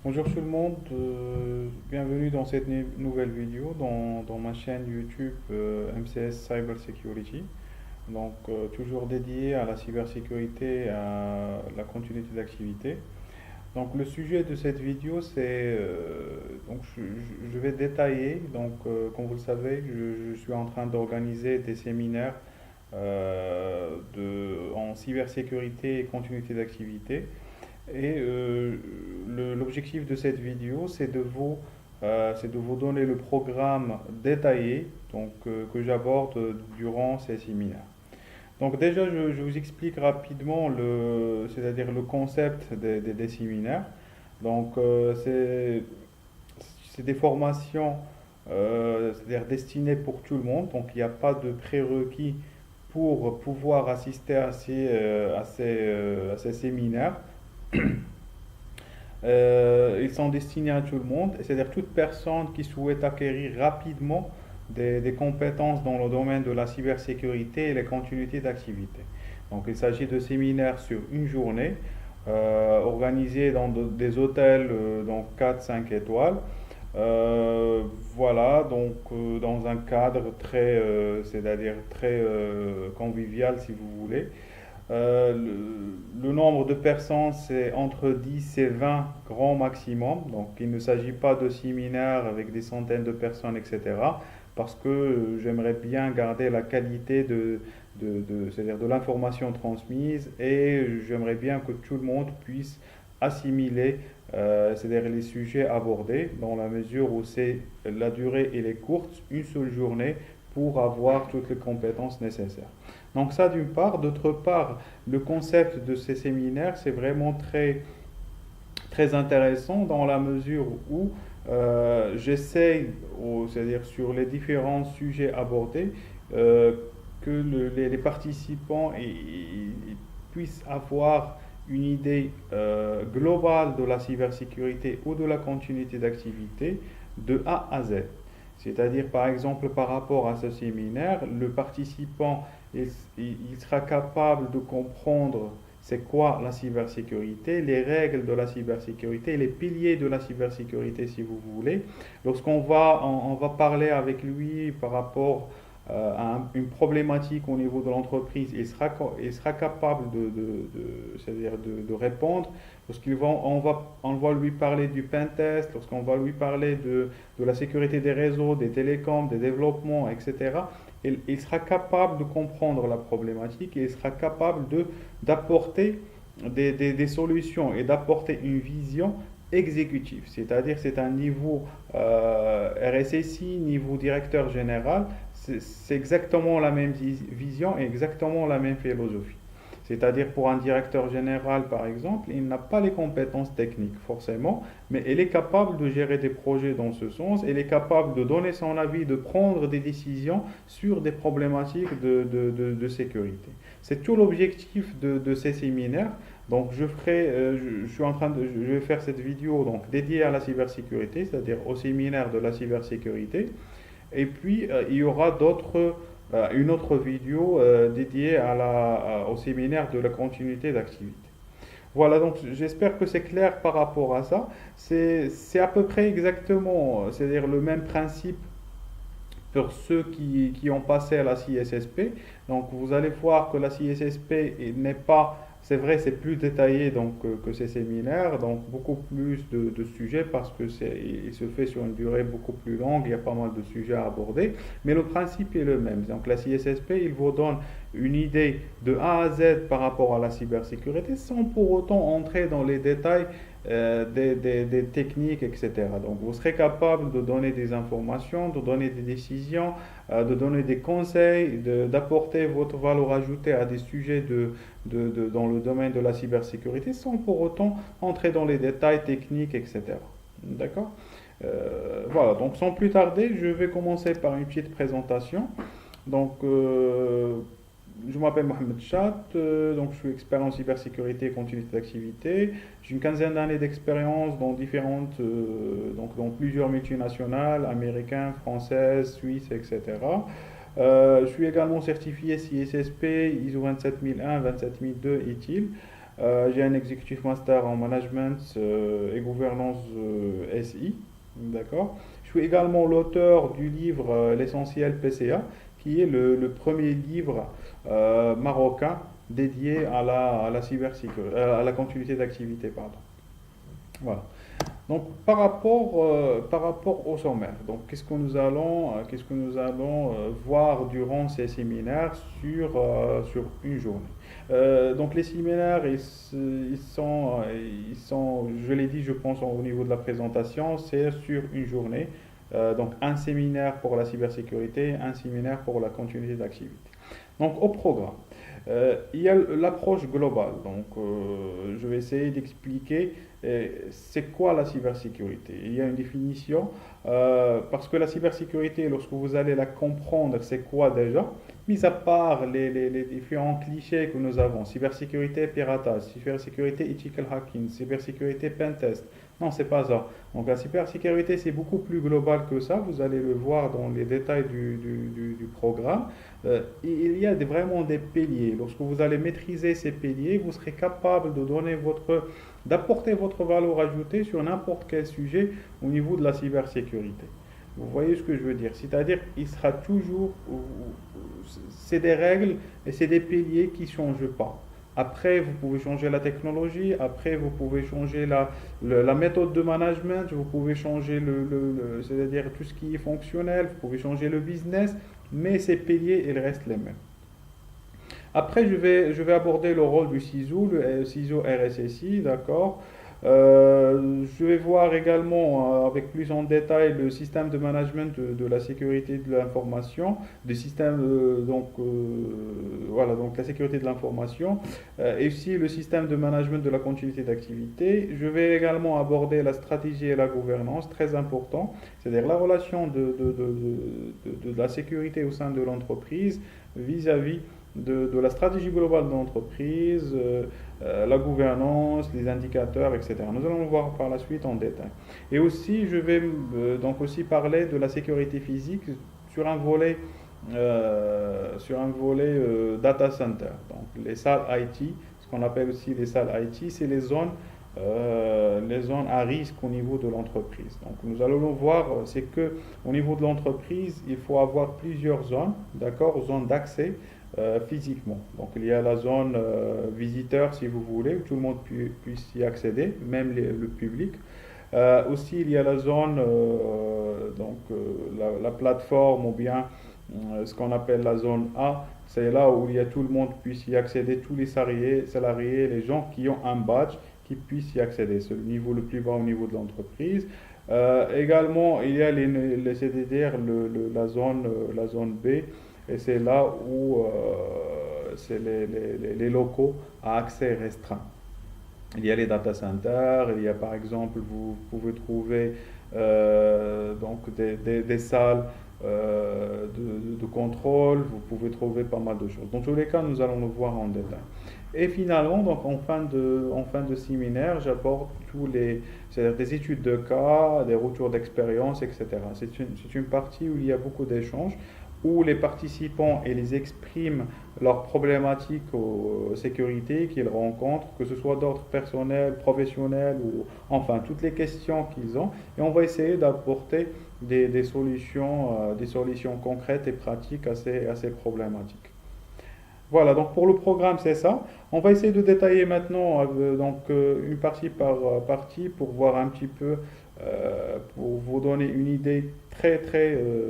Bonjour tout le monde, bienvenue dans cette nouvelle vidéo dans ma chaîne YouTube MCS Cyber Security. Toujours dédié à la cybersécurité et à la continuité d'activité. Donc le sujet de cette vidéo c'est je vais détailler comme vous le savez je suis en train d'organiser des séminaires en cybersécurité et continuité d'activité. L'objectif de cette vidéo, c'est de vous donner le programme détaillé que j'aborde durant ces séminaires. Donc déjà, je vous explique rapidement c'est-à-dire le concept des séminaires. Donc c'est des formations, c'est-à-dire destinées pour tout le monde. Donc il n'y a pas de prérequis pour pouvoir assister à ces séminaires. Ils sont destinés à tout le monde, c'est-à-dire toute personne qui souhaite acquérir rapidement des compétences dans le domaine de la cybersécurité et les continuités d'activité. Donc il s'agit de séminaires sur une journée, organisés dans des hôtels donc 4-5 étoiles. Voilà, dans un cadre c'est-à-dire très convivial si vous voulez. Le nombre de personnes, c'est entre 10 et 20 grand maximum. Donc, il ne s'agit pas de séminaires avec des centaines de personnes, etc. Parce que j'aimerais bien garder la qualité c'est-à-dire de l'information transmise et j'aimerais bien que tout le monde puisse assimiler, c'est-à-dire les sujets abordés dans la mesure où la durée elle est courte, une seule journée pour avoir toutes les compétences nécessaires. Donc ça d'une part. D'autre part, le concept de ces séminaires, c'est vraiment très intéressant dans la mesure où j'essaye, c'est-à-dire sur les différents sujets abordés, euh, que les participants ils puissent avoir une idée globale de la cybersécurité ou de la continuité d'activité de A à Z. C'est-à-dire, par exemple, par rapport à ce séminaire, le participant il sera capable de comprendre c'est quoi la cybersécurité, les règles de la cybersécurité, les piliers de la cybersécurité si vous voulez. On va parler avec lui par rapport à une problématique au niveau de l'entreprise, il sera capable c'est-à-dire de répondre. On va lui parler du pentest, lorsqu'on va lui parler de la sécurité des réseaux, des télécoms, des développements, etc., il sera capable de comprendre la problématique et il sera capable d'apporter des solutions et d'apporter une vision exécutive. C'est-à-dire c'est un niveau RSSI, niveau directeur général, c'est exactement la même vision et exactement la même philosophie. C'est-à-dire pour un directeur général, par exemple, il n'a pas les compétences techniques forcément, mais il est capable de gérer des projets dans ce sens, il est capable de donner son avis, de prendre des décisions sur des problématiques de sécurité. C'est tout l'objectif de ces séminaires. Donc je vais faire cette vidéo donc dédiée à la cybersécurité, c'est-à-dire au séminaire de la cybersécurité. Et puis, il y aura une autre vidéo dédiée au séminaire de la continuité d'activité. Voilà, donc j'espère que c'est clair par rapport à ça. C'est à peu près exactement, c'est-à-dire le même principe pour ceux qui ont passé à la CSSP. Donc vous allez voir que la CSSP n'est pas, c'est vrai, c'est plus détaillé que ces séminaires, donc beaucoup plus de sujets parce que il se fait sur une durée beaucoup plus longue, il y a pas mal de sujets à aborder, mais le principe est le même. Donc la CSSP, il vous donne une idée de A à Z par rapport à la cybersécurité sans pour autant entrer dans les détails des techniques, etc. Donc vous serez capable de donner des informations, de donner des décisions, de donner des conseils, d'apporter votre valeur ajoutée à des sujets dans le domaine de la cybersécurité sans pour autant entrer dans les détails techniques, etc. D'accord. Voilà, donc sans plus tarder, je vais commencer par une petite présentation. Donc, je m'appelle Mohamed Chat, donc je suis expert en cybersécurité et continuité d'activité. J'ai une quinzaine d'années d'expérience dans plusieurs multinationales, américaines, françaises, suisses, etc. Je suis également certifié CISSP, ISO 27001, 27002 et ITIL. J'ai un Executive Master en Management et Gouvernance SI. D'accord. Je suis également l'auteur du livre L'essentiel PCA, qui est le premier livre marocain dédié à la cybersécurité, à la continuité d'activité, pardon. Voilà. Donc, par rapport au sommaire, donc, qu'est-ce que nous allons voir durant ces séminaires sur une journée? Donc, les séminaires, ils sont, je l'ai dit, je pense, au niveau de la présentation, c'est sur une journée. Donc, un séminaire pour la cybersécurité, un séminaire pour la continuité d'activité. Donc, au programme. Il y a l'approche globale. Donc, je vais essayer d'expliquer c'est quoi la cybersécurité. Il y a une définition parce que la cybersécurité, lorsque vous allez la comprendre, c'est quoi déjà? Mis à part les différents clichés que nous avons, cybersécurité piratage, cybersécurité ethical hacking, cybersécurité pentest. Non, c'est pas ça. Donc la cybersécurité, c'est beaucoup plus global que ça. Vous allez le voir dans les détails du programme. Il y a vraiment des piliers. Lorsque vous allez maîtriser ces piliers, vous serez capable d'apporter votre valeur ajoutée sur n'importe quel sujet au niveau de la cybersécurité. Vous voyez ce que je veux dire? C'est-à-dire, il sera toujours, c'est des règles et c'est des piliers qui ne changent pas. Après, vous pouvez changer la technologie, après, vous pouvez changer la méthode de management, vous pouvez changer c'est-à-dire tout ce qui est fonctionnel, vous pouvez changer le business, mais ces piliers, ils restent les mêmes. Après, je vais aborder le rôle du CISO, le CISO RSSI, d'accord. Je vais voir également avec plus en détail le système de management de la sécurité de l'information, le système voilà donc la sécurité de l'information et aussi le système de management de la continuité d'activité. Je vais également aborder la stratégie et la gouvernance, très important, c'est-à-dire la relation de la sécurité au sein de l'entreprise vis-à-vis de la stratégie globale de l'entreprise, la gouvernance, les indicateurs, etc. Nous allons le voir par la suite en détail. Et aussi, je vais donc aussi parler de la sécurité physique sur un volet, data center. Donc les salles IT, ce qu'on appelle aussi les salles IT, c'est les zones à risque au niveau de l'entreprise. Donc nous allons le voir, c'est que au niveau de l'entreprise, il faut avoir plusieurs zones, d'accord, zones d'accès physiquement. Donc il y a la zone visiteur, si vous voulez, où tout le monde puisse y accéder, même le public. Aussi, il y a la zone, la plateforme ou bien ce qu'on appelle la zone A. C'est là où il y a tout le monde puisse y accéder, tous les salariés, les gens qui ont un badge, qui puissent y accéder. C'est le niveau le plus bas au niveau de l'entreprise. Également, il y a c'est-à-dire la zone B. Et c'est là où c'est les locaux à accès restreint. Il y a les data centers, il y a par exemple, vous pouvez trouver donc des salles de contrôle, vous pouvez trouver pas mal de choses. Dans tous les cas, nous allons le voir en détail. Et finalement, donc en fin de séminaire, j'apporte c'est-à-dire des études de cas, des retours d'expérience, etc. C'est une partie où il y a beaucoup d'échanges, où les participants ils expriment leurs problématiques aux sécurité qu'ils rencontrent, que ce soit d'ordre personnel, professionnel ou enfin toutes les questions qu'ils ont, et on va essayer d'apporter des solutions concrètes et pratiques à ces problématiques. Voilà, donc pour le programme, c'est ça. On va essayer de détailler maintenant une partie par partie pour voir un petit peu, pour vous donner une idée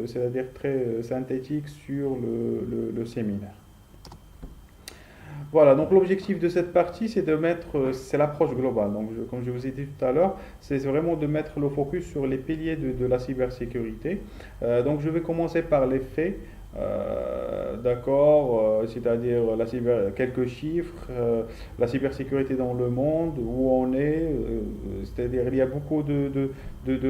c'est-à-dire très synthétique sur le séminaire. Voilà, donc l'objectif de cette partie, c'est l'approche globale. Donc, comme je vous ai dit tout à l'heure, c'est vraiment de mettre le focus sur les piliers de la cybersécurité. Donc, je vais commencer par les faits. D'accord, c'est-à-dire quelques chiffres, la cybersécurité dans le monde, où on est, c'est-à-dire il y a beaucoup de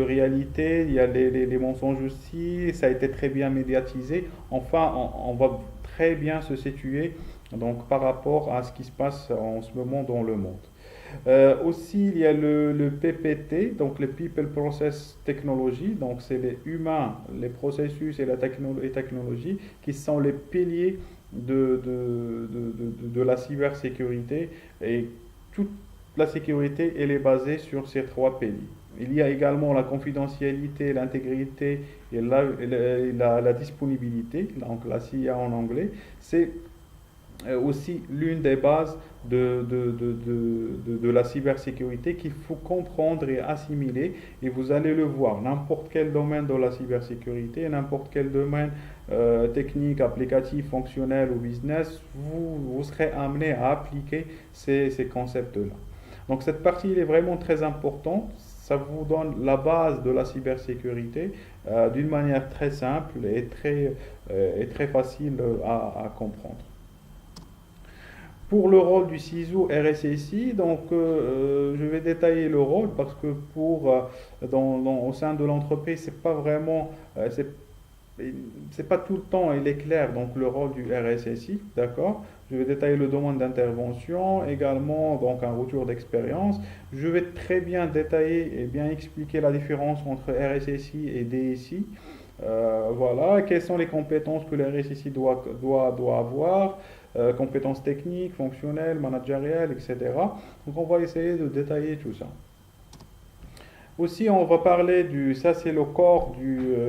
réalités, il y a les mensonges aussi, ça a été très bien médiatisé. Enfin, on va très bien se situer donc, par rapport à ce qui se passe en ce moment dans le monde. Aussi, il y a le PPT, donc le People Process Technology, donc c'est les humains, les processus et la technologie qui sont les piliers de la cybersécurité et toute la sécurité, elle est basée sur ces trois piliers. Il y a également la confidentialité, l'intégrité et la disponibilité, donc la CIA en anglais. C'est aussi l'une des bases de la cybersécurité qu'il faut comprendre et assimiler. Et vous allez le voir, n'importe quel domaine de la cybersécurité, n'importe quel domaine technique, applicatif, fonctionnel ou business, vous serez amené à appliquer ces concepts-là. Donc cette partie elle est vraiment très importante. Ça vous donne la base de la cybersécurité d'une manière très simple et très facile à comprendre. Pour le rôle du CISO RSSI, donc je vais détailler le rôle parce que au sein de l'entreprise, c'est pas vraiment, c'est pas tout le temps il est clair donc le rôle du RSSI, d'accord? Je vais détailler le domaine d'intervention, également donc un retour d'expérience. Je vais très bien détailler et bien expliquer la différence entre RSSI et DSI. Voilà, quelles sont les compétences que le RSSI doit avoir, compétences techniques, fonctionnelles, managériales, etc. Donc on va essayer de détailler tout ça. Aussi, on va parler ça c'est le corps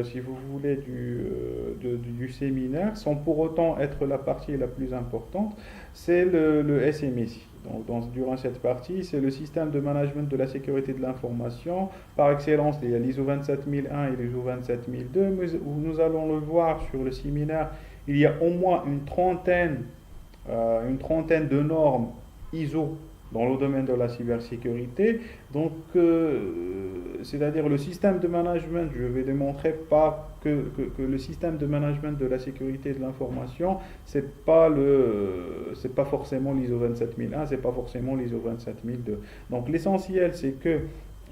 si vous voulez, du séminaire, sans pour autant être la partie la plus importante, c'est le SMSI. Donc, durant cette partie, c'est le système de management de la sécurité de l'information. Par excellence, il y a l'ISO 27001 et l'ISO 27002. Nous allons le voir sur le séminaire, il y a au moins une trentaine de normes ISO dans le domaine de la cybersécurité. Donc, c'est-à-dire le système de management, je vais démontrer que le système de management de la sécurité de l'information, c'est pas forcément l'ISO 27001, c'est pas forcément l'ISO 27002. Donc, l'essentiel, c'est que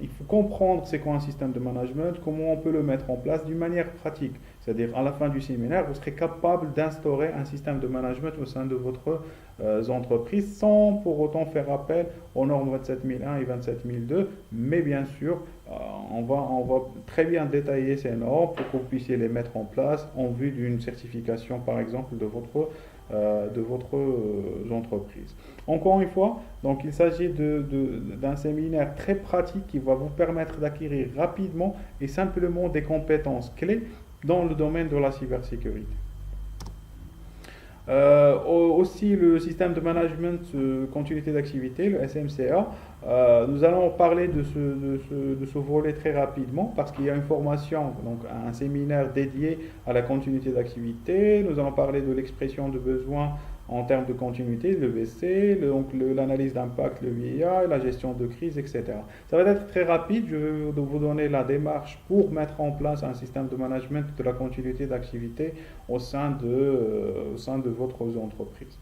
il faut comprendre c'est quoi un système de management, comment on peut le mettre en place d'une manière pratique. C'est-à-dire, à la fin du séminaire, vous serez capable d'instaurer un système de management au sein de votre entreprise sans pour autant faire appel aux normes 27001 et 27002. Mais bien sûr, on va très bien détailler ces normes pour que vous puissiez les mettre en place en vue d'une certification, par exemple, de votre entreprise. Encore une fois, donc il s'agit d'un séminaire très pratique qui va vous permettre d'acquérir rapidement et simplement des compétences clés dans le domaine de la cybersécurité. Aussi le système de management continuité d'activité, le SMCA. Nous allons parler de ce volet très rapidement parce qu'il y a une formation, donc un séminaire dédié à la continuité d'activité. Nous allons parler de l'expression de besoin en termes de continuité, le VC, l'analyse d'impact, le VIA, la gestion de crise, etc. Ça va être très rapide, je vais vous donner la démarche pour mettre en place un système de management de la continuité d'activité au sein de votre entreprise.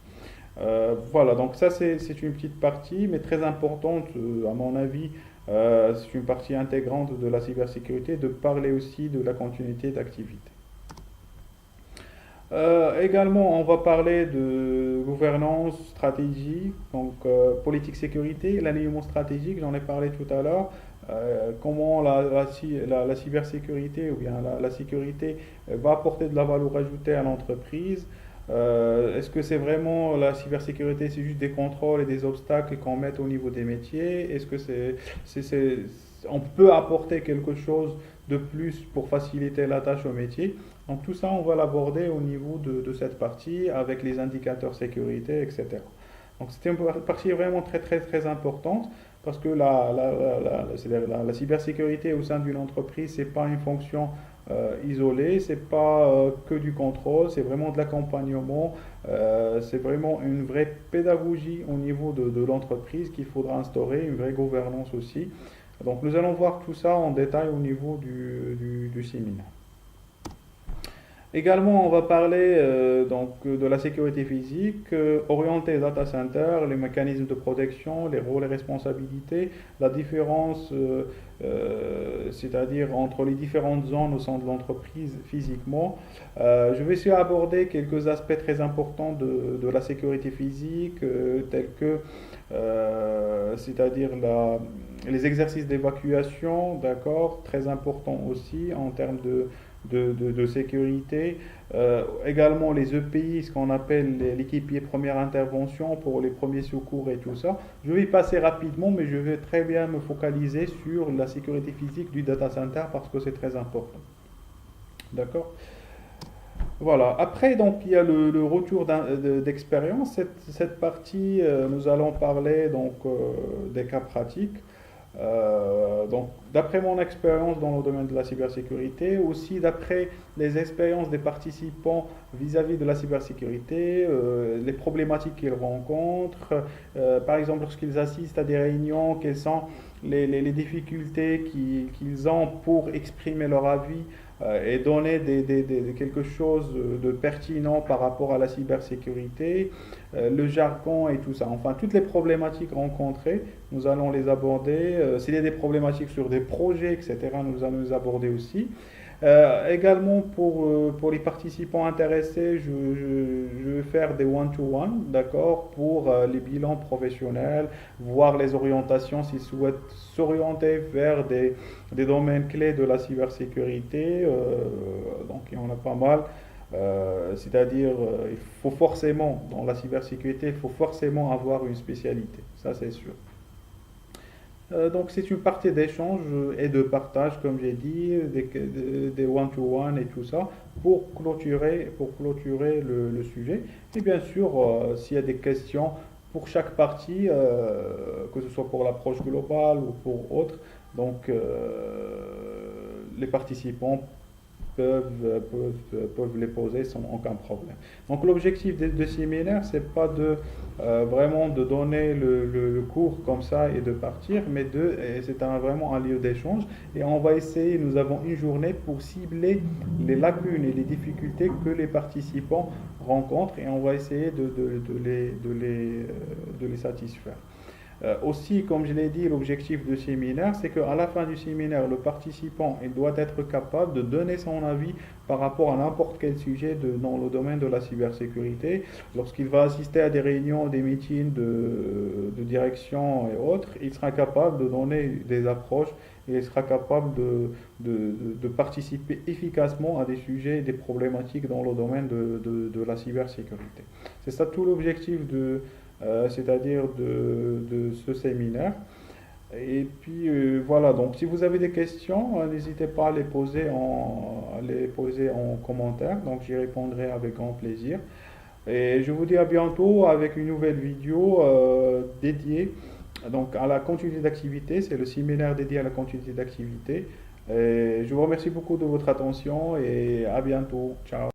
Voilà, donc ça c'est une petite partie, mais très importante à mon avis. C'est une partie intégrante de la cybersécurité de parler aussi de la continuité d'activité. Également, on va parler de gouvernance, stratégie, donc politique sécurité, l'alignement stratégique, j'en ai parlé tout à l'heure. Comment la cybersécurité ou bien la sécurité va apporter de la valeur ajoutée à l'entreprise. Est-ce que c'est vraiment la cybersécurité, c'est juste des contrôles et des obstacles qu'on met au niveau des métiers? Est-ce que on peut apporter quelque chose de plus pour faciliter la tâche au métier? Donc tout ça, on va l'aborder au niveau de cette partie avec les indicateurs sécurité, etc. Donc c'était une partie vraiment très très très importante parce que la cybersécurité au sein d'une entreprise, c'est pas une fonction isolée, c'est pas que du contrôle, c'est vraiment de l'accompagnement, c'est vraiment une vraie pédagogie au niveau de l'entreprise qu'il faudra instaurer, une vraie gouvernance aussi. Donc nous allons voir tout ça en détail au niveau du séminaire. Également, on va parler donc, de la sécurité physique, orienter data center, les mécanismes de protection, les rôles et responsabilités, la différence, c'est-à-dire entre les différentes zones au sein de l'entreprise physiquement. Je vais aussi aborder quelques aspects très importants de la sécurité physique, tels que, c'est-à-dire les exercices d'évacuation, d'accord, très important aussi en termes de sécurité. Également les EPI, ce qu'on appelle l'équipier première intervention pour les premiers secours et tout ça. Je vais y passer rapidement, mais je vais très bien me focaliser sur la sécurité physique du data center parce que c'est très important. D'accord? Voilà. Après, donc, il y a le retour d'expérience. Cette partie, nous allons parler donc des cas pratiques. Donc, d'après mon expérience dans le domaine de la cybersécurité, aussi d'après les expériences des participants vis-à-vis de la cybersécurité, les problématiques qu'ils rencontrent, par exemple lorsqu'ils assistent à des réunions, quelles sont les difficultés qu'ils ont pour exprimer leur avis et donner quelque chose de pertinent par rapport à la cybersécurité, le jargon et tout ça. Enfin, toutes les problématiques rencontrées, nous allons les aborder. S'il y a des problématiques sur des projets, etc., nous allons les aborder aussi. Également pour les participants intéressés, je vais faire des one-to-one, d'accord, pour les bilans professionnels, voir les orientations s'ils souhaitent s'orienter vers des domaines clés de la cybersécurité. Donc il y en a pas mal. C'est-à-dire, il faut forcément, dans la cybersécurité, il faut forcément avoir une spécialité, ça c'est sûr. Donc c'est une partie d'échange et de partage, comme j'ai dit, des one-to-one et tout ça, pour clôturer le sujet. Et bien sûr, s'il y a des questions pour chaque partie, que ce soit pour l'approche globale ou pour autre, donc les participants peuvent les poser sans aucun problème. Donc l'objectif de séminaire, c'est pas vraiment de donner le cours comme ça et de partir, mais c'est vraiment un lieu d'échange et on va essayer, nous avons une journée pour cibler les lacunes et les difficultés que les participants rencontrent et on va essayer de les satisfaire. Aussi, comme je l'ai dit, l'objectif du séminaire, c'est qu'à la fin du séminaire, le participant il doit être capable de donner son avis par rapport à n'importe quel sujet dans le domaine de la cybersécurité. Lorsqu'il va assister à des réunions, des meetings de direction et autres, il sera capable de donner des approches et il sera capable de participer efficacement à des sujets, des problématiques dans le domaine de la cybersécurité. C'est ça tout l'objectif c'est-à-dire de ce séminaire. Et puis voilà, donc si vous avez des questions, n'hésitez pas à les poser en commentaire, donc j'y répondrai avec grand plaisir. Et je vous dis à bientôt avec une nouvelle vidéo dédiée donc, à la continuité d'activité, c'est le séminaire dédié à la continuité d'activité. Et je vous remercie beaucoup de votre attention et à bientôt. Ciao.